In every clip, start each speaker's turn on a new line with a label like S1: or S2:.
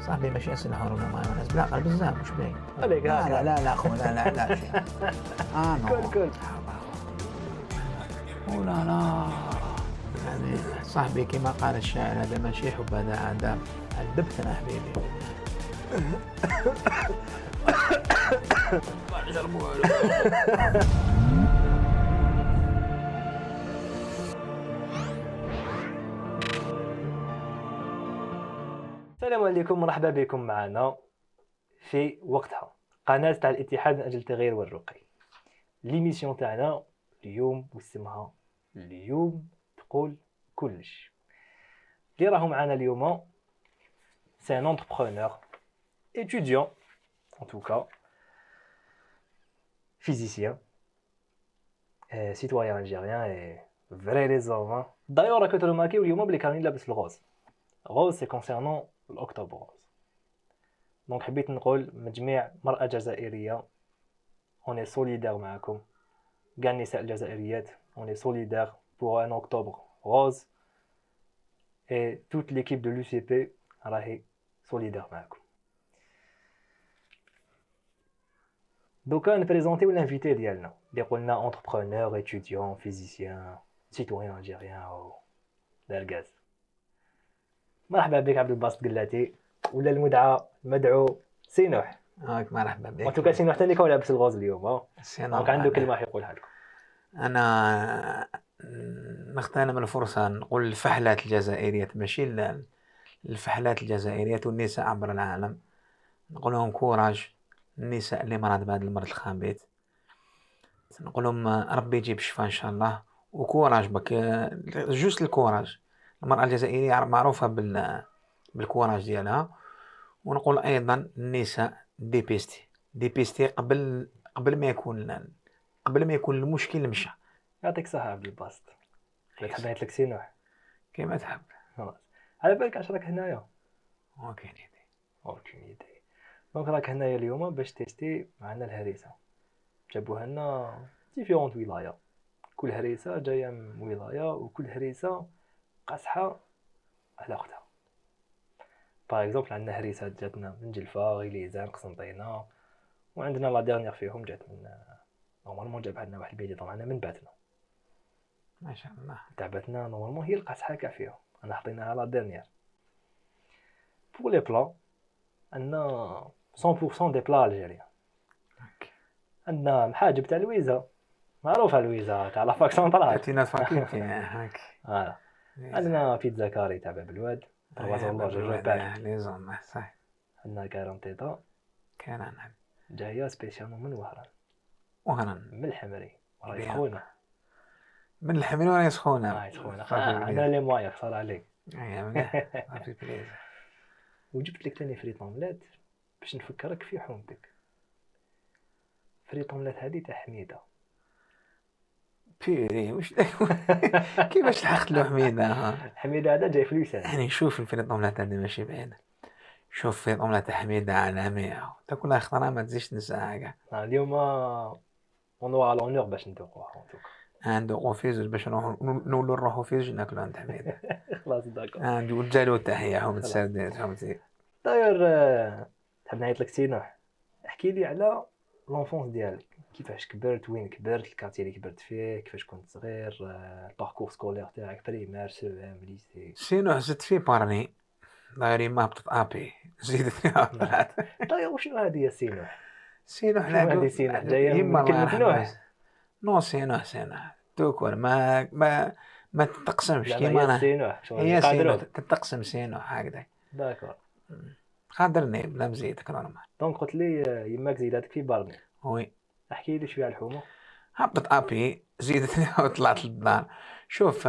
S1: صاحبي ماشي أسلحة ولا ما الناس بلا بزاف مش باين.
S2: عليك
S1: لا
S2: هكا.
S1: لا لا لا خو لا لا لا شيء. نو.
S2: كل
S1: ولا لا يعني صاحبي كما قال الشاعر هذا ماشي حب هذا عذاب. عذبتنا حبيبي.
S2: السلام عليكم، مرحبا بكم معنا في وقتها، قناة تاع الاتحاد من أجل التغيير والرقي. ليميسيون تاعنا اليوم واسمها اليوم تقول كلش. اللي راهو معنا اليوم سي ان انتربرونور étudiant en tout cas physicien citoyen algérien et vrai raison. D'ailleurs راك ترماكيو اليوم بلي كان لابس الغوز. غوز سي كونسيرنون الاكتوبر غوز. دونك حبيت نقول مجميع مرأة جزائرية اوني سوليدير معكم، كاع النساء الجزائريات اوني سوليدير بور ان اكتوبر غوز اي توت ليكيب دو l'UCP راهي سوليدير معكم. دوكا نبريزونتيو الانفيتي ديالنا اللي قلنا انتربرونور ايتوديون فيزيسيان سيتويان الجيريان او داركاز. مرحبا بك عبد الباسط قلاتي ولا المدعو سينوح.
S1: مرحبا بك.
S2: وانتو كاسين حتى اللي لابس الغوز اليوم
S1: سينوح.
S2: عنده كلمه يقولها لكم.
S1: أنا نغتنم الفرصة نقول الفحلات الجزائرية ماشي الفحلات الجزائرية والنساء عبر العالم، نقول لهم كوراج. النساء اللي مرض بهذا المرض الخبيث نقول لهم ربي يجيب الشفاء إن شاء الله، وكوراج بك جوست الكوراج. المرأة الجزائرية معروفة بالكوراج ديالها. ونقول أيضا النساء ديبيستي قبل ما يكون المشكل مشى.
S2: يعطيك الصحة عبد الباسط. تحب نعيط لك سينوح
S1: كيما تحب.
S2: على بالك اش راك هنايا؟
S1: اوكي
S2: يدي. دونك راك هنايا اليوم باش تيستي معنا الهريسة. جابوها لنا ديفيرونت ولاية، كل هريسة جاية من ولاية وكل هريسة قاصحة على اختها. باغ اكزومبل عندنا هريسة جاتنا من جلفة، غليزان، قسنطينة، وعندنا لا ديرنيير فيهم جات من نورمالمون جابها لنا واحد البيدي طبعا من باتنا
S1: ما شاء الله.
S2: تعبتنا نورمالمون هي القاصحة كاع فيهم، انا حطيناها لا ديرنيير. بور لي بلا عندنا 100% دي بلا الجيريان. عندنا محاجب تاع لويزا، معروفة لويزا تاع لافاك سونطرال.
S1: عطينا فاكيتي هاك.
S2: عندنا بيتزا كاري تاع باب الواد، تروازون جو ريبيت
S1: لي زون صح.
S2: عندنا كارونتيطا
S1: كان
S2: جايه سبيسيالمون من
S1: وهران
S2: من الحمري راهي سخونه.
S1: من الحمل وراهي سخونه.
S2: عندنا لي موايا صار عليك.
S1: صافي بليز.
S2: وجبت لك ثاني فريط اومليت باش نفكرك في حومتك. فريط اومليت هذه تاع حميده
S1: بيري واش كيفاش لحقت له حميده؟
S2: حميده هذا جاي في لسان.
S1: يعني شوف الفريط اومليت هذه ماشي بعيده. شوف فريط اومليت حميده عالميه تاكلها اختنا ما تزيدش تنساها كاع.
S2: اليوم اون لونور باش ندوقوها
S1: ندوقو فيز باش نولو نروحو فيز ناكلو عند حميده.
S2: خلاص داكور.
S1: نقول جالو تحيه حومه السردين فهمتي.
S2: داير تحب نعيط لك سينوح، احكي لي على لونفونس ديالك، كيفاش كبرت، وين كبرت، الكارتي اللي كبرت فيه، كيفاش كنت صغير، الباركور سكولير تاعك بريمير سو ام ليسي.
S1: سينوح زدت في بارني دايري ما هبطت ابي زيدتني طلعت.
S2: طيب وشنو هذه يا سينوح؟
S1: سينوح
S2: هذه سينوح جايه من كلمه نوح.
S1: نو سينوح توكل ما تتقسمش كيما انا. هي سينوح تتقسم سينوح هكذا.
S2: داكور
S1: قادرني بلا مزيدك نورمال.
S2: دونك قلت لي يماك زيداتك في بارني.
S1: وي
S2: احكي لي شويه على الحومه.
S1: هبطت ابي زيدتني وطلعت للدار. شوف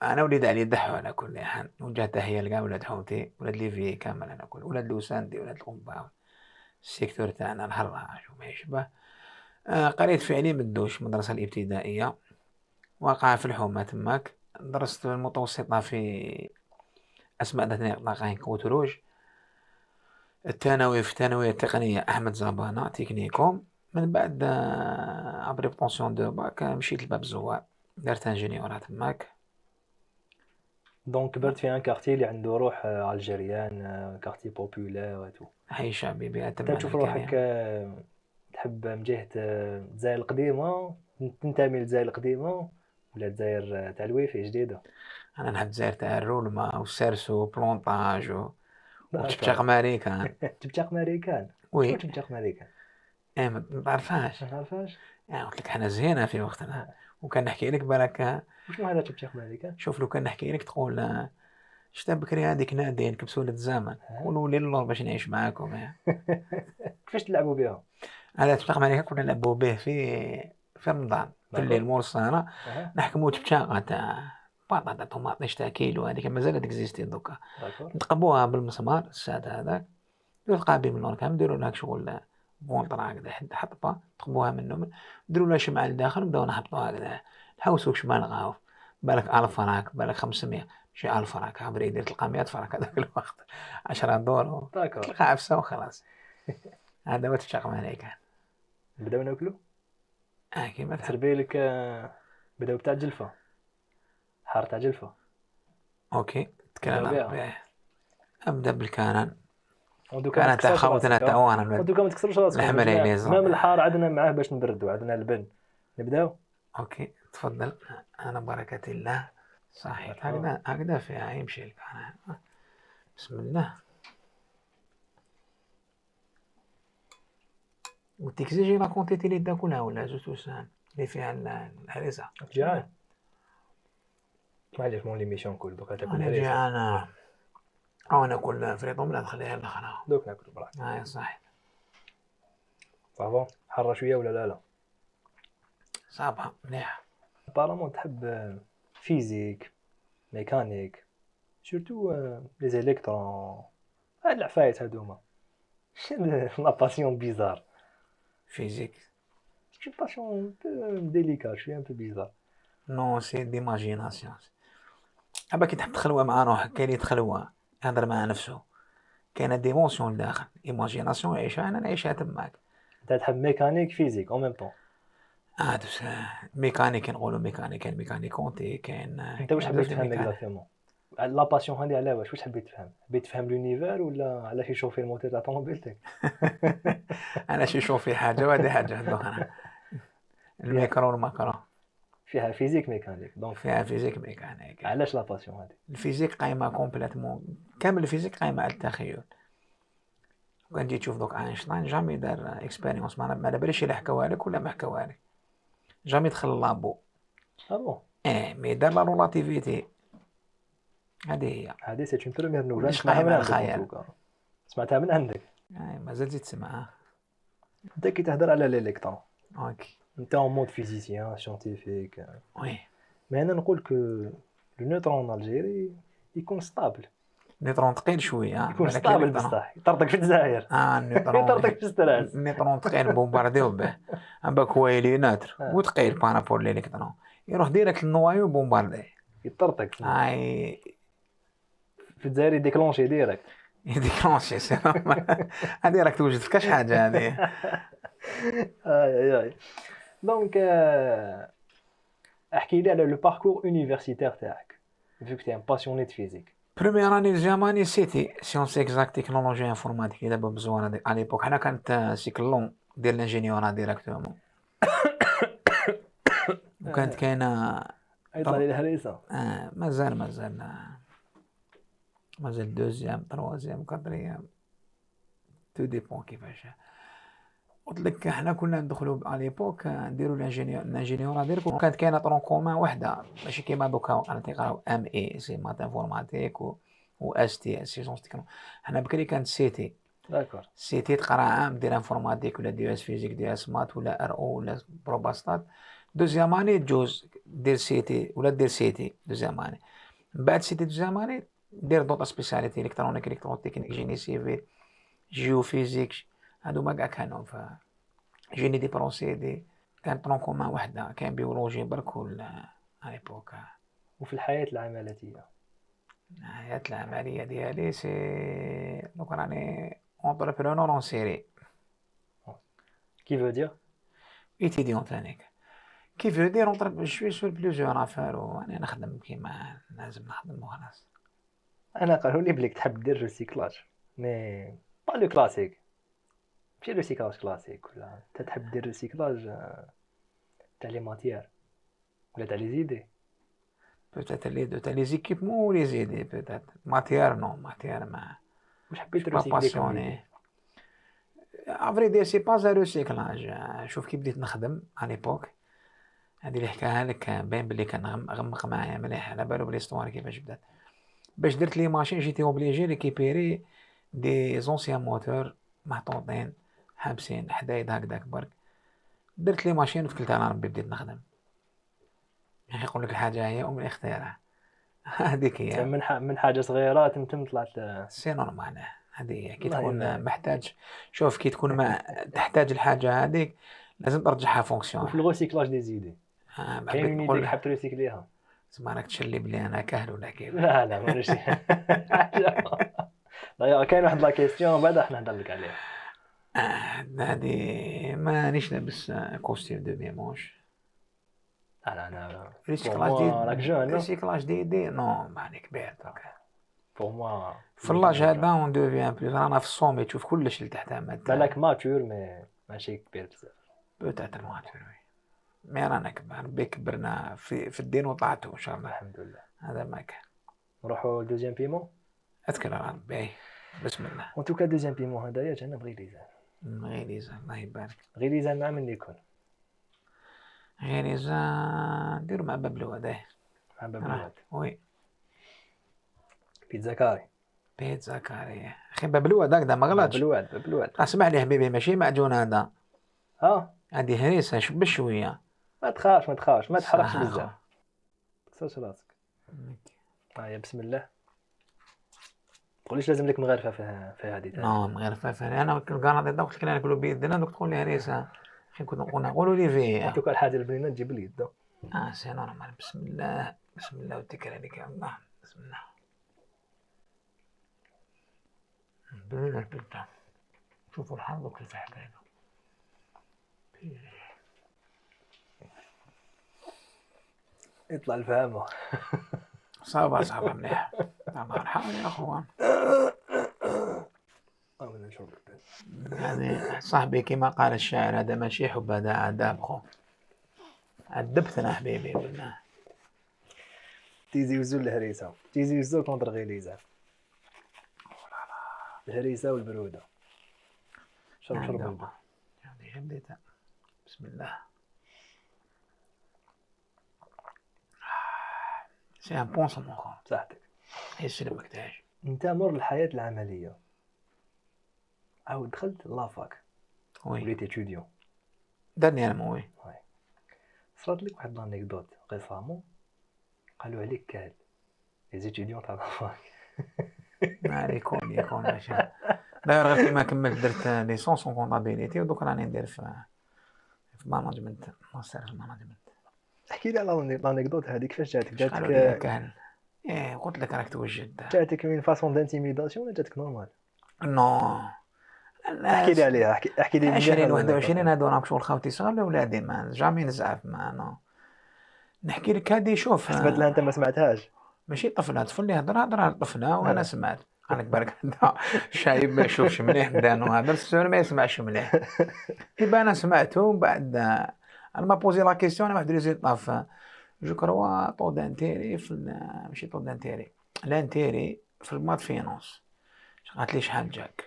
S1: انا وليد علي دحو على كل حال، وجه تحيه لكاع ولاد حومتي، ولاد ليفي كامل، انا كل ولاد لوساندي، ولاد القنباوي، السيكتور تاعنا الحراج وما يشبه. قريت في علي مدوش المدرسه الابتدائيه، واقع في الحومه تماك. درست المتوسطه في اسماء ذات نطاقين كوتروج. الثانوي في الثانويه التقنيه احمد زبانه تكنيكوم. من بعد ابري بونسيون دو باك مشيت لباب الزوار، درت انجينيورا تماك.
S2: دونك كبرت في ان كارتي اللي عنده روح الجيريان، كارتي بوبولار وتو.
S1: حي شعبي بها
S2: انت
S1: تم
S2: تشوف روحك
S1: الكريم.
S2: تحب من جهة الجزائر القديمة، تنتمي للجزائر القديمة ولا الجزائر تاع الويفي جديدة؟
S1: انا نحب الجزائر تاع الرولما والسرسو وبلونطاج وتشبشاق
S2: داكور.
S1: ماريكان.
S2: تبتاق ماريكان. شنو
S1: وي.
S2: تبتاق ماريكان؟
S1: ما تعرفهاش.
S2: ما نعرفهاش.
S1: قلت لك حنا زهينا في وقتنا. وكان نحكي لك بالك.
S2: وشنو هذا تبتاق ماريكان؟
S1: شوف لو كان نحكي لك تقول شتا بكري هذيك نادين كبسولة الزمن قولوا لي الله باش نعيش معاكم.
S2: كيفاش تلعبوا بها؟
S1: هذا تبتاق ماريكان كنا نلعبوا به في رمضان في الليل مور الصالة. نحكموا تبتاقة تاع بطاطا طوماطيش تاع كيلو هذيك مازال تكزيستي دوكا. نتقبوها بالمسمار الساد هذاك يتقابي من الأركان نديروا لها شغل فونطرا هكذا حطبة تقبوها منه نديروا لها شمعة لداخل نبداو نحطوها هكذا نحوسوك شمال نغاو بالك 1000 فراك بالك 500 شي 1000 فراك عمري دير تلقى 100 فراك هذاك الوقت 10 دور تلقى عفسة وخلاص. هذا ما تشاق معنا كان.
S2: بداو ناكلو
S1: كيما
S2: تربي لك بداو بتاع جلفة حار تاع جلفة.
S1: اوكي تكلم ابدا بالكانان
S2: كانت
S1: تاع خوتنا تاع وانا
S2: ودوكا ما تكسروش راسكم. مام الحار عندنا معاه باش نبردوا عندنا اللبن. نبداو.
S1: اوكي تفضل. انا بركة الله صحيح هكذا فيها يمشي الكانان. بسم الله. وتكزيجي لا كونتيتي اللي تاكلها ولا زوج سان اللي فيها الهريسة.
S2: جيعان معليش مون ليميسيون كل دوكا تاكل
S1: هريسة. انا جيعان او ناكل فريطوم لا تخليها الاخرى
S2: دوك ناكل براحتك.
S1: صحيح.
S2: صافا حارة شوية ولا لا؟
S1: صافا مليح.
S2: بارامون تحب فيزيك ميكانيك سورتو لي زيليكترون هاد العفايت هادوما. لا باسيون بيزار.
S1: فيزيك
S2: سي باسيون ديليكات شويه ان بو بيزار.
S1: نو سي ديماجيناسيون. أبا كي تحب تخلوها مع روحك كاين اللي تخلوها يهضر مع نفسه كاين ديمونسيون لداخل ايماجيناسيون يعيشها انا نعيشها تماك.
S2: انت تحب ميكانيك فيزيك اون ميم طون.
S1: دوس ميكانيك نقولوا ميكانيك كونتي كاين.
S2: انت واش حبيت تفهم اكزاكتومون لا باسيون هذه على واش حبيت تفهم؟ حبيت تفهم لونيفير ولا علاش يشوفي الموتور تاع طوموبيلتك؟
S1: انا شي يشوفي حاجه وهذه حاجه اخرى. الميكرو والماكرو
S2: فيها فيزيك ميكانيك دونك
S1: فيها فيزيك ميكانيك.
S2: علاش لا باسيون هذه؟
S1: الفيزيك قايمه كومبليتمون كامل الفيزيك قايمه على التخيل. وكان جيت تشوف دوك اينشتاين جامي دار اكسبيريونس ما على باليش الا حكاوها لك ولا ما حكاوها لك جامي دخل اللابو.
S2: بون
S1: مي دار لا رولاتيفيتي هذه
S2: سي اون بروميير نوفال
S1: سمعتها من عندك.
S2: سمعتها من عندك.
S1: مازال زيد تسمعها.
S2: انت كي تهضر على ليليكترون
S1: اوكي
S2: انت اون مود فيزيسيان سيانتيفيك.
S1: وي
S2: مي انا نقول كو لو نيوترون الجيري يكون ستابل.
S1: النيوترون ثقيل شويه
S2: يكون ستابل بصح يطردك في الجزائر.
S1: النيوترون
S2: يطردك في الستراس.
S1: النيوترون ثقيل بومبارديو به باك هو يلي ناتر وثقيل بارابور ليليكترون يروح ديريكت للنوايو بومباردي
S2: يطردك في الجزائر يديكلونشي ديريكت.
S1: يديكلونشي هذه راك توجد في كاش حاجه هذه.
S2: اي دونك احكي لي على لو باركور يونيفرسيتير تاعك فيك تي ان باسيوني د فيزيك.
S1: بروميير اني ديزيام اني سيتي سيونس اكزاكت تكنولوجيا انفورماتيك دابا بزوانه على ليبوك حنا كانت سيكل لون ديال الانجينيورا ديريكتومون وكانت كاينه
S2: يطلع لي الهريسه.
S1: مازال دوزيام تروازيام كاتريام تو ديبون كيفاش. قلت لك حنا كنا ندخلوا على ليبوك نديروا الانجينيورا ديالكم كانت كاينه طرون كومان وحده ماشي كيما دوكا انا تيقراو ام اي سي مات انفورماتيك و اس تي سيجونس تكنو. حنا بكري كانت سيتي
S2: داكور
S1: سيتي تقرا عام ديال انفورماتيك ولا دي اس فيزيك دي اس مات ولا ار او ولا بروباستات. دوزيام اني جوز دير سيتي ولا دير سيتي دوزيام اني من بعد سيتي دوزيام اني دير دوطا سبيسياليتي الكترونيك الكترونيك جيني سيفيل جيوفيزيك هادو ما كاع كانوا ف جيني دي بروسيدي كان طرون كومان وحده كان بيولوجي برك ولا ايبوك.
S2: وفي الحياه العمليه
S1: الحياه العمليه ديالي سي دونك راني اونتربرونور اون سيري
S2: كي فو دير
S1: ايتيديون ثانيك كيف يدير اونتر شوي سور بليزيور افير وانا نخدم كيما لازم نخدم وخلاص.
S2: انا قالوا لي بليك تحب دير ريسيكلاج مي با لو كلاسيك، ماشي ريسيكلاج كلاسيك، ولا انت تحب دير ريسيكلاج تاع لي ماتيير ولا تاع لي زيدي.
S1: بوتيتر لي دو تاع لي زيكيبمون و لي زيدي بوتيتر ماتيير نو ماتيير ما
S2: واش حبيت
S1: با
S2: ريسيكلي كوم ليدي؟
S1: باسيوني. افري دير سي با زيرو سيكلاج. شوف كي بديت نخدم على ليبوك هادي اللي حكاها لك باين بلي كان غمق معايا مليح على بالو بليستوار كيفاش بدات. باش درت لي ماشين جيتي اوبليجي ريكيبيري دي زونسيان موتور محطوطين حابسين حدايد هكداك برك. درت لي ماشين وتكلت على ربي بديت نخدم. يا اخي يقول لك الحاجه هي ام الاختراع. هذيك هي
S2: من حاجه صغيره تمتم طلعت.
S1: سي نورمال. هذه هي كي
S2: الله
S1: تكون
S2: يبارك.
S1: محتاج. شوف كي تكون ما تحتاج الحاجه هذيك لازم ترجعها فونكسيون.
S2: وفي الريسيكلاج دي زيدي كاين اون ايدي حاب تريسيكليها؟
S1: تسمى راك تشلي بلي انا كاهل ولا كيف.
S2: لا لا ماشي. لا كاين واحد لا كيسيون بعدا حنا نهضر لك عليها.
S1: هذه مانيش لابس كوستيم دو ميمونش.
S2: انا
S1: ريسيكلاج
S2: راك
S1: دي
S2: جون.
S1: ريسيكلاج دي نو ماني كبير دوك.
S2: بور موا
S1: في اللاج هذا اون دوفيان بلوس رانا في الصومي تشوف كلش اللي تحت
S2: بالك ماتور مي ماشي كبير بزاف.
S1: بوتات الماتور وي مي رانا كبار بي كبرنا في الدين وطلعتو ان شاء الله
S2: الحمد لله.
S1: هذا ما كان.
S2: نروحو دوزيام بيمون.
S1: اذكر ربي بسم الله.
S2: ان توكا دوزيام بيمون هدايا جانا بغي ليزان.
S1: غير ليزان الله يبارك.
S2: غير ليزان مع من يكون؟
S1: غير ليزان ديرو مع باب الواد.
S2: مع باب الواد.
S1: وي
S2: بيتزا كاري.
S1: بيتزا كاري اخي باب الواد هكذا ما غلطش.
S2: باب الواد.
S1: اسمع لي حبيبي ماشي معجون هذا. هذه هريسه بشويه.
S2: ما تخافش ما تحرقش بزاف. تكسرش راسك. هيا بسم الله. تقوليش لازم لك مغرفه في هذه تاع.
S1: مغرفه في انا كنقراضي دوك كنا ناكلوا بيدنا دوك تقول لي هريسه اخي كنا نقولوا لي فيه.
S2: دوك الحاجه البنينه تجيب اليد.
S1: سي نورمال. بسم الله بسم الله واتكل عليك يا الله. بسم الله. بالله شوفوا الحظ كيف حكايه.
S2: يطلع الفهمه.
S1: صعبة مليح. الله يرحمه يا اخوان.
S2: نشرب.
S1: هذه صاحبي كما قال الشاعر هذا ماشي حب هذا عذاب خو. عذبتنا حبيبي بالله.
S2: تيزي وزو الهريسه تيزي وزو كونتر غيليزا. الهريسه والبروده. شرب
S1: هذه بديتها. بسم الله. سي ان بون سون خو.
S2: صحتك.
S1: يسلمك تعيش.
S2: انت مر الحياه العمليه عاود دخلت لافاك.
S1: وي
S2: وليت اتوديون.
S1: درني انا موي.
S2: صرات لك واحد لانيكدوت قصامو قالوا عليك كاهل لي زيتيديون تاع لافاك.
S1: يكون ماشي. داير غير كيما كملت درت ليسونس اون كونطابيليتي ودوك راني ندير في ماناجمنت ماستر في ماناجمنت.
S2: احكي لي على لانيكدوت هذيك كيفاش جاتك
S1: كاهل. قلت لك راك توجد.
S2: جاتك من فاصون دانتيميداسيون ولا جاتك نورمال؟
S1: نو
S2: احكي لي عليها. احكي لي
S1: 20 21 هادو راهم شغل خاوتي صغار لاولادي ما جامي نزعف ما نو. نحكي لك هادي شوف
S2: حسبت لها انت ما سمعتهاش.
S1: ماشي طفل اللي هضر طفنا وانا سمعت. قالك برك انت شايب ما يشوفش مليح دانو هذا السؤال ما يسمعش مليح. يبقى انا سمعته بعد انا ما بوزي لا كيسيون واحد ريزولطا جو كروا طو دانتيري في ماشي طو دانتيري لانتيري في المات فينونس. قالت لي شحال جاك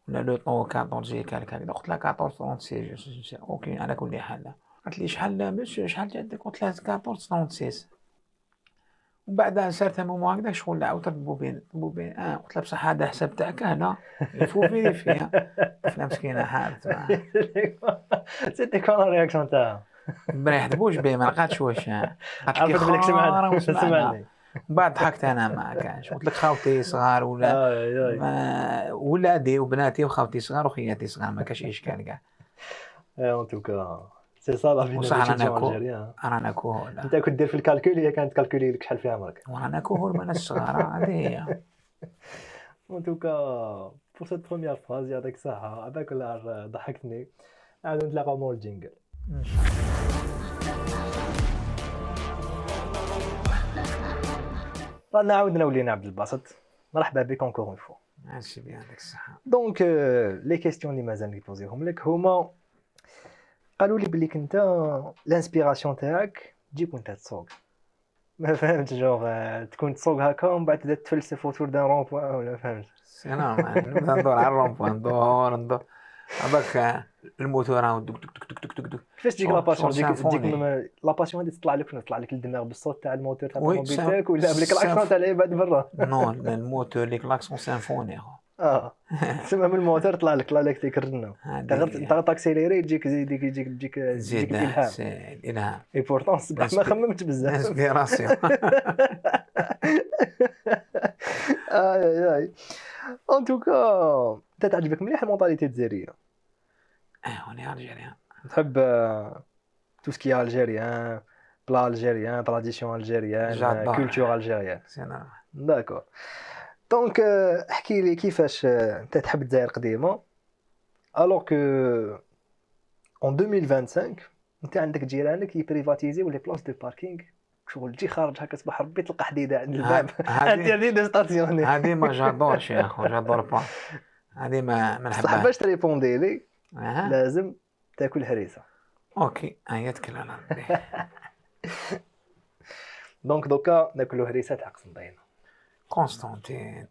S1: ولا لو طو 14 كالك هكذا. قلت لها 14 36 اوكي على كل حال. قالت لي شحال مسيو شحال جاتك؟ قلت لها 14 36. وبعدها سارتها مومو هكذا شغل عاودت بوبين قلت لها بصح هذا حساب تاعك هنا يفو فيها طفله مسكينه حارت.
S2: سيتي كون رياكسيون تاعها
S1: ما يحسبوش به ما لقاتش واش
S2: عرفت بليك سمعني.
S1: بعد ضحكت انا ما كانش. قلت لك خاوتي صغار ولا ولادي وبناتي وخاوتي صغار وخياتي صغار ما كاش اشكال كاع.
S2: ان توكا سي صا لا في
S1: انا كوهول.
S2: انت كنت دير في الكالكول هي كانت كالكولي لك شحال في عمرك.
S1: وانا كوهول من الصغار هذه هي.
S2: ان توكا بور سيت بروميير فراز يعطيك الصحه. عباك ولا ضحكتني. عاد نتلاقاو مول الجينجل. رانا عاودنا ولينا عبد الباسط، مرحبا بك اونكور اون فوا.
S1: ماشي بيان ديك الصحة.
S2: دونك لي كيستيون اللي مازال نبوزيهم لك هما قالوا لي بلي كنت الانسبيراسيون تاعك تجيك وانت تسوق. ما فهمت جوغ تكون تسوق هكا ومن بعد تبدا تفلسف وتور دان رون بوان ولا فهمت.
S1: سي نورمال نبدا ندور على الرومبوان ندور هذاك الموتور هاو دك دك دك دك دك دك.
S2: كيفاش تجيك لاباسيون
S1: شغل سيمفوني.
S2: لاباسيون هذه تطلع لك فين؟ تطلع لك الدماغ بالصوت تاع الموتور تاع
S1: وي
S2: الطوموبيل تاعك ولا بليك الاكسون تاع العباد برا؟
S1: نون الموتور لي كلاكسون سيمفوني خو.
S2: تسمى من الموتور طلع لك ديك الرنه.
S1: هادي
S2: انت تاكسيليري تجيك يجيك
S1: زيد
S2: الالهام.
S1: سي الالهام
S2: اي بورطون الصباح ما خممت بزاف.
S1: انسبيراسيون.
S2: اي ان توكا انت تعجبك مليح المونطاليتي الجزائريه.
S1: هوني الجيريان
S2: تحب تو سكي الجيريان بلا الجيريان تراديسيون الجيريان
S1: جادور.
S2: كولتور الجيريان.
S1: سي نورمال.
S2: داكور دونك احكي لي كيفاش انت تحب الجزائر القديمه الوغ كو اون 2025 انت عندك جيرانك يبريفاتيزيو لي بلاص دو باركينغ شغل تجي خارج هكا صباح ربي تلقى حديده عند الباب انت دو ستاسيوني.
S1: هادي ما جادورش يا اخو جادور با هادي ما
S2: صح
S1: نحبهاش.
S2: باش تريبوندي لي
S1: اها
S2: لازم تاكل هريسه.
S1: اوكي هيا تكل على ربي.
S2: دونك دوكا ناكلو هريسه تاع قسنطينه.
S1: قسطنطين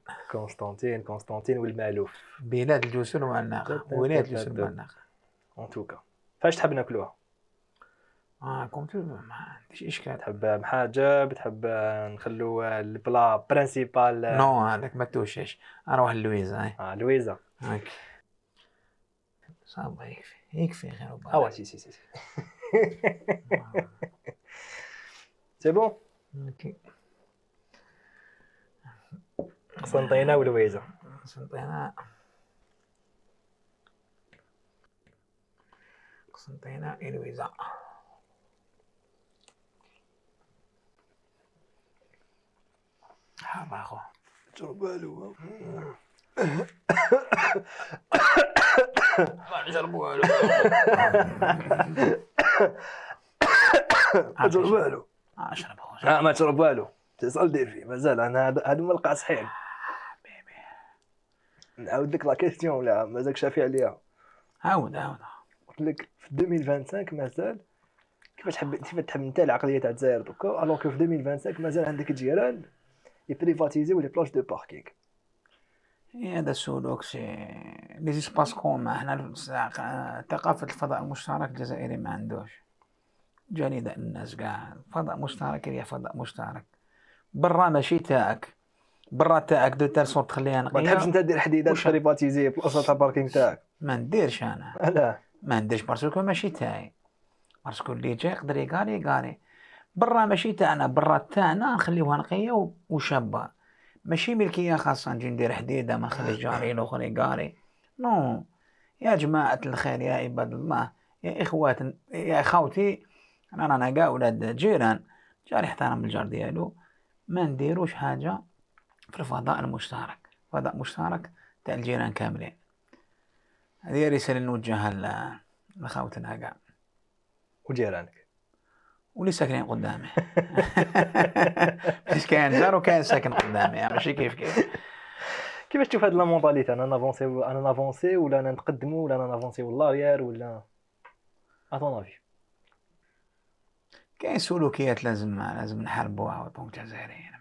S2: قسطنطين والمالوف.
S1: بلاد الجسر والناقة ولاية الجسر والناقة.
S2: ان توكا فاش تحب ناكلوها؟
S1: كنت ما عنديش اشكال.
S2: تحب محاجة تحب نخلو البلا برينسيبال؟
S1: نو هذاك ما توشش اروح لويزا.
S2: لويزا
S1: هاك صافي يكفي غير
S2: اه سي سي بون.
S1: اوكي
S2: قسنطينة ولويزا.
S1: قسنطينة لويزا. حابة اخو
S2: جربالو
S1: ما نجربوا والو.
S2: جربالو
S1: اشرب اخو
S2: ما تشرب والو تسأل ديفي مازال انا هادو ما لقى صحيح. نعاود لك لا كيستيون ولا مازالك شافي عليها؟
S1: عاود
S2: قلت لك في 2025 مازال كيفاش تحب انت العقليه تاع الجزائر دوكا الوغ كو في 2025 مازال عندك جيران يبريفاتيزيو لي بلاج دو باركينغ.
S1: هذا السلوك سي لي سباس كوما. حنا ثقافة الفضاء المشترك الجزائري ما عندوش. جاني الناس كاع فضاء مشترك هي فضاء مشترك برا ماشي تاعك. برا تاعك دو تال صورت تخليها نقيه.
S2: ما تحبش انت دير حديدات بريفاتيزي بلاصه تاع باركينغ تاعك؟
S1: ما نديرش انا.
S2: لا
S1: ما نديرش باسكو ماشي تاعي. باسكو اللي جاي يقدر يقاري برا ماشي تاعنا. برا تاعنا نخليوها نقيه وشابه ماشي ملكيه خاصه. نجي ندير حديده ما نخليش جاري الاخر يقاري. نو يا جماعه الخير يا عباد الله يا اخوات يا اخوتي رانا كاع ولاد جيران. جاري يحترم الجار ديالو. ما نديروش حاجه في الفضاء المشترك. فضاء مشترك تاع الجيران كاملين. هذه رساله نوجهها لخوتنا كاع
S2: وجيرانك
S1: واللي ساكنين قدامي. باش كاين جار وكاين ساكن قدامي ماشي كيف.
S2: كيفاش تشوف هاد لا مونطاليتي؟ انا نافونسي ولا انا نتقدموا ولا انا نافونسي والاريير ولا اطون افي؟
S1: كاين سلوكيات لازم نحاربوها دونك جزائريين.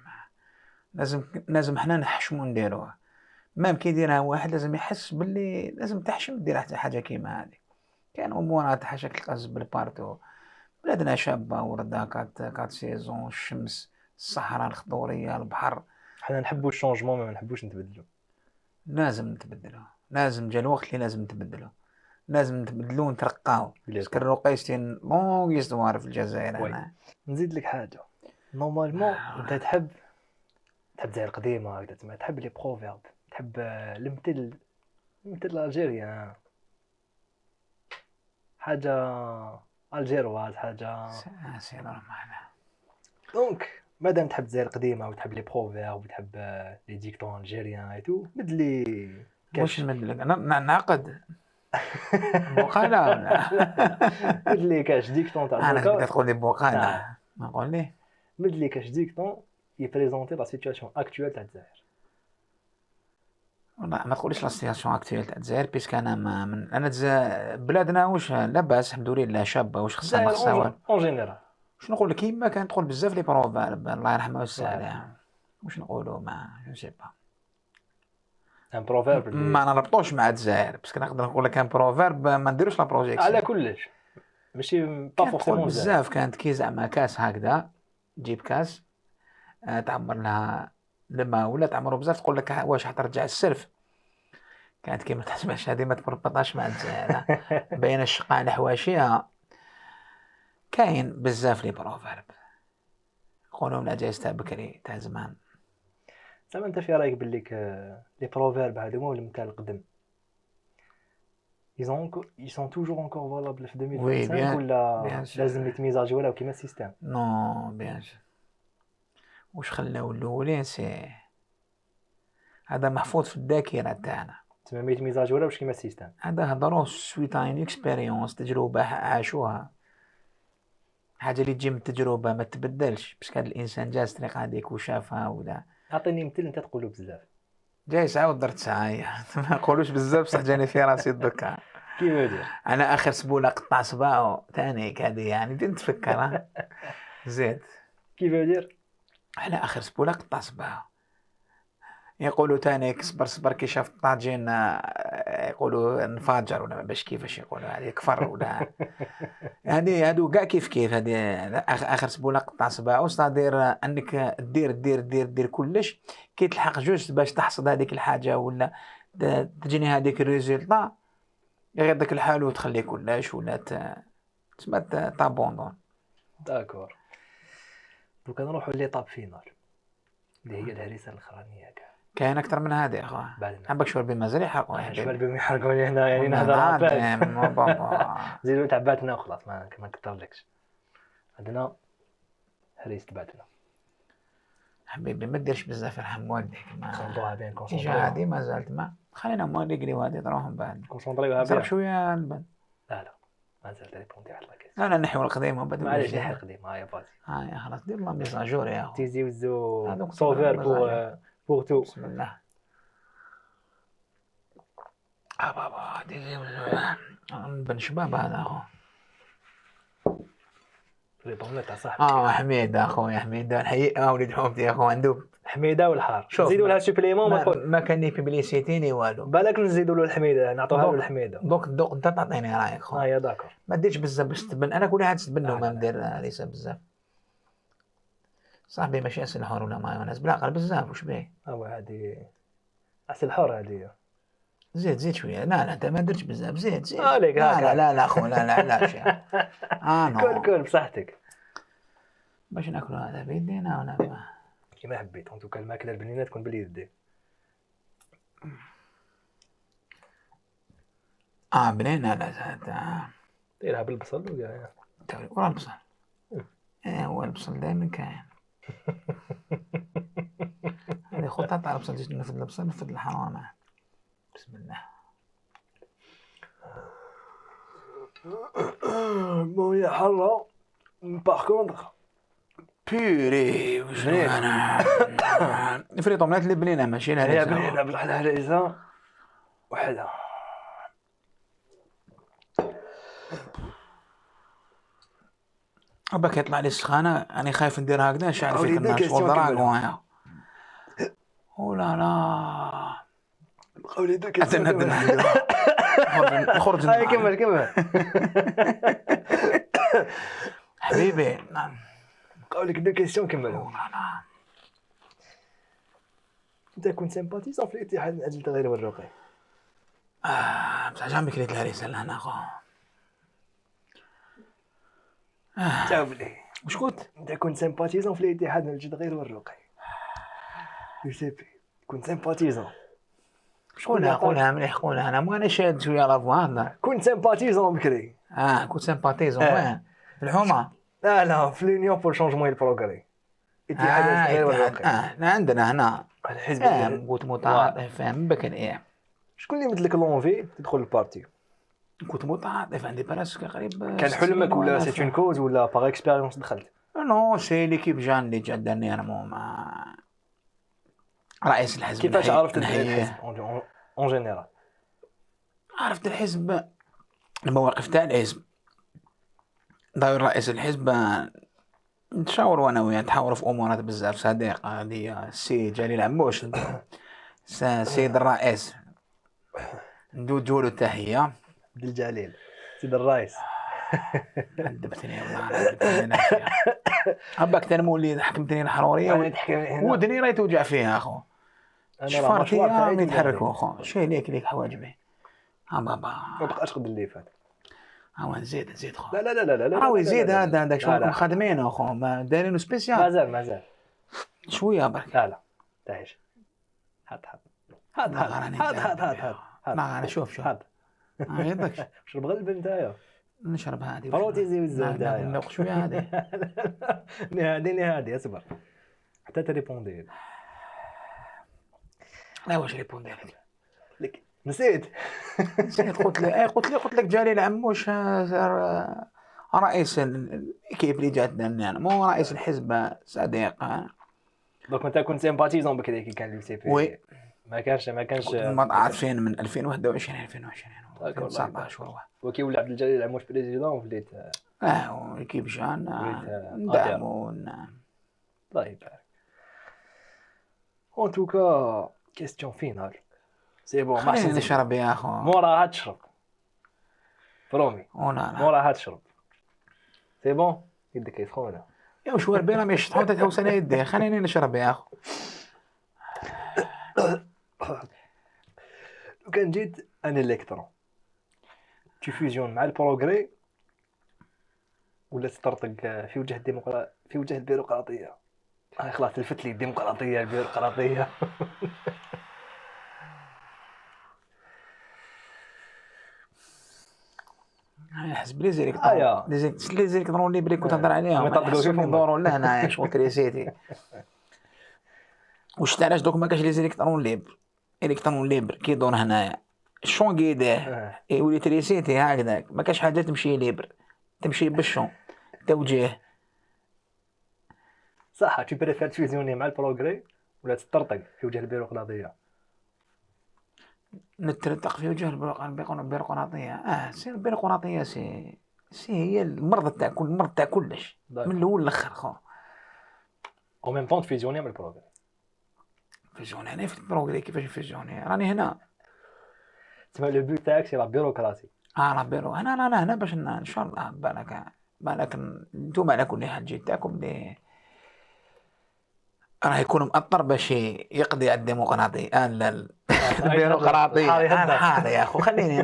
S1: لازم حنا نحشمو نديروها. ما كي يديرها واحد لازم يحس باللي لازم تحشم دير حتى حاجه كيما هذه. كاين امورات حاشاك القز بالبارتو. بلادنا شابه ورده كات سيزون الشمس الصحراء الخضوريه البحر.
S2: حنا نحبوا الشونجمون ما نحبوش نتبدلوا.
S1: لازم نتبدلوا. لازم جا الوقت اللي لازم نتبدلوا ونترقاو. باسكو الرقيستين لونغ يستوار في الجزائر. انا
S2: نزيد لك حاجه نورمالمون انت تحب الجزائر القديمه هكذا تحب لي بروفيرب تحب المثل الجيريان حاجه الجيرواز حاجه
S1: سي نورمال.
S2: دونك مادام تحب الجزائر القديمه وتحب لي بروفيرب وتحب لي ديكتون الجيريان اي تو مدلي
S1: واش نمدلك انا نعقد بقاله ولا
S2: مدلي كاش ديكتون تاع
S1: انا تقول لي بقاله نقول ليه
S2: مدلي كاش ديكتون يبريزونتي لا سيتوياسيون اكطويل تاع الجزائر.
S1: والله ما تقوليش لا سيتياسيون اكتويل تاع الجزائر، بيسك انا ما من انا بلادنا واش لاباس الحمد لله شابه، واش خصها ما خصها والو.
S2: اون جينيرال
S1: واش نقول لك كيما كانت تقول بزاف لي بروفيرب الله يرحمها ويسع
S2: الله
S1: عليها، واش نقولوا ما جو سي با
S2: ان بروفيرب
S1: ما نربطوش مع الجزائر، باسكو نقدر نقول لك ان بروفيرب ما نديروش لا بروجيكسيون
S2: على كلش ماشي با
S1: كانت تقول
S2: فورسيمون
S1: بزاف، كانت كي زعما كاس هكذا تجيب كاس تعمر لها لما ولا تعمروا بزاف تقول لك واش حترجع السلف، كانت كيما تحسبش هذه ما تربطاش مع الجزائر بين الشقاء الحواشيها. كاين بزاف لي بروفيرب يقولوا من العجائز تاع بكري تاع زمان.
S2: زعما انت في رايك باللي لي بروفيرب هذوما ولا نتاع القدم ils sont toujours encore valables في 2025 ولا لازم يتميزاجيو كيما السيستم؟
S1: نو بيان سور واش خلاو الاولين سي هذا محفوظ في الذاكره تاعنا،
S2: تما يتميزاجيو واش كيما السيستم.
S1: هذا هضروا سويت ان اكسبيريونس تجربه عاشوها، حاجه اللي تجي من التجربه ما تبدلش، باش كان الانسان جاز الطريقه هذيك وشافها ولا.
S2: اعطيني مثال انت تقولوا بزاف.
S1: جاي ساعه ودرت ساعه ما نقولوش بزاف بصح جاني في راسي دوكا.
S2: كيف دير
S1: انا اخر سبوله قطع صباعه ثاني هذه يعني بديت نتفكر زيد
S2: كيف دير
S1: على اخر سبوله قطع صباعه. يقولوا تاني صبر صبر كي شاف الطاجين يقولوا انفجر ولا باش كيفاش يقولوا هذه كفر ولا هذه هادو كاع كيف هذه اخر سبوله قطع صباعه، صادير انك دير كلش كي تلحق جوج باش تحصد هذيك الحاجه ولا تجيني هذيك الريزلطا غير داك الحال وتخلي كلش ولا تسمى طابوندون.
S2: داكور دوكا نروحوا ليطاب فينال اللي هي الهريسه الاخرانيه كاع.
S1: كاين اكثر من هذه اخويا عباك شربي مازال يحرقوا
S2: شربي يحرقوني هنا يعني نهضر عباد زيدوا تعباتنا وخلاص ما نكثرلكش. عندنا هريسه بعدنا
S1: حبيبي ما ديرش بزاف يرحم والديك ما
S2: كونسونطروها بين
S1: كونسونطروها هذه مازالت ما خلينا هما يقريو هذه تروحهم بعد
S2: كونسونطريوها
S1: بين شويه البن.
S2: لا مازال ريبوندي على الكاس.
S1: لا نحيو القديم وبعد
S2: معليش نحي القديم هاي بازي
S1: هاي خلاص دير لا ميزاجور يا اخو
S2: تيزي وزو سوفير بور تو.
S1: بسم الله بابا تيزي وزو بن شباب هذا اخو
S2: ريبوندي تاع صاحبي
S1: حميد اخويا حميد نحيي وليد حومتي اخو عنده
S2: حميده والحار نزيدوا لها سوبليمون
S1: ما كان بيبليسيتيني والو
S2: بالك نزيدوا له الحميده نعطوها له الحميده
S1: دوك انت تعطيني رايك خو.
S2: يا داكور
S1: ما ديرش بزاف باش تبن انا كل واحد تبن وما ندير ليس بزاف صاحبي ماشي اسل حور ولا مايونيز بالعقل بزاف واش بيه
S2: هذه اسل حور هذه
S1: زيد شويه لا انت ما درتش بزاف زيد
S2: عليك
S1: لا اخو لا علاش
S2: كل بصحتك
S1: باش ناكلوا هذا بيدينا ولا
S2: كيما حبيت ان توكا الماكله البنينه تكون باليد
S1: بنينه لا زاد
S2: ديرها بالبصل وكاع
S1: ورا البصل هو البصل دائما كاين هذه خطة تاع البصل جيت نفد البصل نفد الحرارة معاه بسم الله
S2: مويه حرة باغ كونطخ
S1: بيري وش انا فريط اومليت اللي بنينه ماشي الهريسه
S2: هي بنينه بصح الهريسه وحده
S1: باك يطلع لي السخانه انا خايف ندير هكذا نشعل فيك الناس والدراغون يا لا
S2: قولي دو كيسيون
S1: خرج
S2: هاي كمل
S1: حبيبي
S2: قولك دو كيسيون كملوا. انت كنت سيمباتيزون في الاتحاد من اجل تغيير الرقي
S1: بصح جامي كريت الهريسه لهنا خو
S2: جاوب لي
S1: واش قلت
S2: انت كنت سيمباتيزون في الاتحاد من اجل تغيير الرقي يوسيبي كنت سيمباتيزون
S1: قولها مليح قولها انا ما انا شاد شويه لافوان
S2: كنت سيمباتيزون بكري
S1: كنت سيمباتيزون وين في الحومه
S2: لا في لونيون بور شونجمون البروغري اتحاد غير الرقي
S1: عندنا هنا
S2: الحزب
S1: كنت متعاطف فاهم بكري
S2: شكون اللي مثلك لونفي تدخل البارتي
S1: كنت متعاطف عندي براسك قريب
S2: كان حلمك ولا سيت اون كوز ولا باغ اكسبيريونس دخلت
S1: نو سي ليكيب جان اللي جدني انا مو مع رئيس الحزب.
S2: كيفاش عرفت
S1: نحييه.
S2: الحزب اون جينيرال؟
S1: عرفت الحزب المواقف تاع الحزب، داير رئيس الحزب نتشاوروا انا وياه، نتحاوروا في امورات بزاف. صديق هذه السي جليل عموش سيد الرئيس ندوجوا له تحيه.
S2: عبد الجليل سيد الرئيس.
S1: عذبتني والله، عذبتني ناشيه. عباك تنمولي حكمتني الحروريه ودني راهي توجع فيها اخو. شفرتي ما يتحركوا اخو، شي ليك حواجبي بابا.
S2: ما بقاش قد اللي فات.
S1: نزيد خو.
S2: لا لا لا لا لا
S1: راهو زيد هذا داك شغلكم خادمين اخو، ما دايرينو سبيسيال.
S2: مازال
S1: شويه برك.
S2: لا تاهش. هات
S1: انا شوف
S2: هات
S1: يضك
S2: شرب غلب نتايا.
S1: نشرب هذه
S2: بروتيزي والزبده
S1: ناكل شويه هذه.
S2: نهادي اصبر حتى تريبوندي.
S1: لا واش ريبوندي
S2: لك نسيت
S1: قلت لك جليل عموش رئيس كيف اللي جاتنا يعني مو رئيس الحزب صديق.
S2: دونك انت كنت سيمباتيزون بكري كي كان لي سي بي. ما كانش
S1: ما عارفين من 2021 19
S2: وكي ولا عبد الجليل عموش بريزيدون وليت
S1: كيف جان ندعمو.
S2: الله يبارك. اون توكا كيستيون فينال سي بون
S1: ماشي نشرب يا اخو.
S2: موراها تشرب برومي. موراها تشرب سي بون يدك يسخونه
S1: يا وش وربينا مش تحط توسنا يدي خليني نشرب يا اخو.
S2: لو كان جيت ان الكترون تفيوزيون مع البروغري ولا تطرطق في وجه الديمقراطيه في وجه البيروقراطيه. خلاص تلفت لي الديمقراطيه البيروقراطيه.
S1: حسب لي زيك لي زيك ضروري بلي كنت تهضر عليهم ما ندوروا لهنا شغل كريسيتي. واش تاع علاش دوك ما كاش لي زيليكترون ليبر. الكترون ليبر كيدور هنايا الشون كيداه يولي تريسيتي هكذاك. ما كاش حاجه تمشي ليبر، تمشي بالشون توجيه.
S2: صح تي بريفير تفيزيوني مع البروغري ولا تطرطق في وجه البيروقراطيه؟
S1: نترتق في وجه البيروقراطيه. سي البيروقراطيه سي هي المرض تاع كل مرض تاع كلش من الاول للاخر خو.
S2: او ميم طون تفيزيوني مع البروغري.
S1: فيزيوني انا في البروغري كيفاش فيزيوني راني هنا.
S2: تسمع لو بوت تاعك سي لا بيروقراطي.
S1: لا بيرو انا هنا باش ان شاء الله بالك نتوما على كل حال جيت تاعكم لي راه يكون مأطر باش يقضي على الديمقراطية. لا البيروقراطية الحار يا اخو. خليني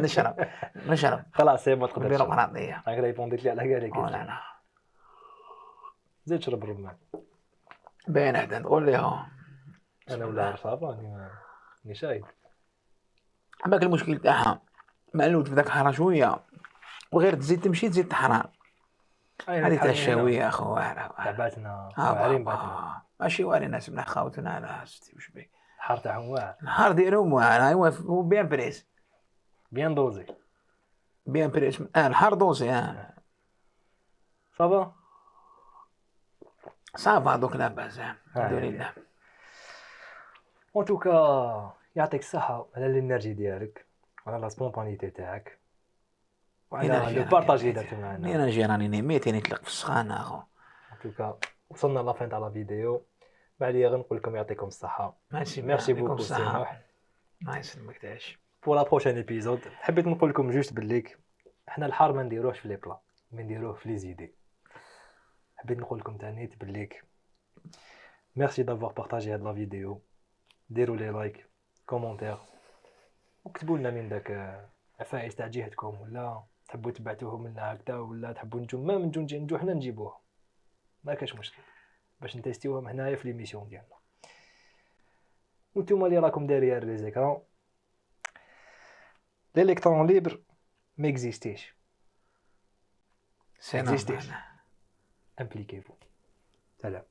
S1: نشرب
S2: خلاص سي ما تقدرش.
S1: البيروقراطية
S2: هاك ريبونديت لي على كاع لي
S1: لا
S2: زيد شرب الرمان.
S1: باين حدا تقول لي
S2: انا ولا صافا راني شايد.
S1: عماك المشكل تاعها معلوت في ذاك الحراره شويه وغير تزيد تمشي تزيد تحرار. هذه تاع الشاويه اخو
S2: تعباتنا واعرين باتنا
S1: ماشي واعرين ناس من خاوتنا على ستي واش بيك
S2: الحار تاعهم واعر.
S1: الحار ديالهم واعر. ايوا بيان بريس
S2: بيان دوزي
S1: بيان بريس الحار دوزي صافا دوك لاباس الحمد لله.
S2: اون توكا يعطيك الصحه على الانرجي ديالك وعلى لا سبونطانيتي تاعك وعلى لو بارطاج اللي درتو معنا.
S1: الانرجي راني نيميت نطلق في السخانه اخو.
S2: اون توكا وصلنا لا فين تاع لا فيديو. بعديا غنقول لكم يعطيكم الصحه.
S1: ميرسي
S2: بوكو سماح.
S1: الله يسلمك تعيش.
S2: بور لا بروشين ايبيزود حبيت نقول لكم جوست بالليك حنا الحار ما نديروهش في لي بلا ما نديروه في لي زيدي. حبيت نقول لكم تانيت بالليك ميرسي دافوار بارطاجي هاد لا فيديو. ديروا لي لايك كومونتير وكتبوا لنا من داك عفايس تاع جهتكم ولا تحبوا تبعتوهم لنا هكذا ولا تحبوا نجو ما من نجو حنا نجيبوها ما كاش مشكل باش نتيستيوهم هنايا في ليميسيون ديالنا. وانتم اللي راكم داريا لي زيكران الالكترون ليبر ما اكزيستيش
S1: سي نورمال.
S2: امبليكيفو. سلام.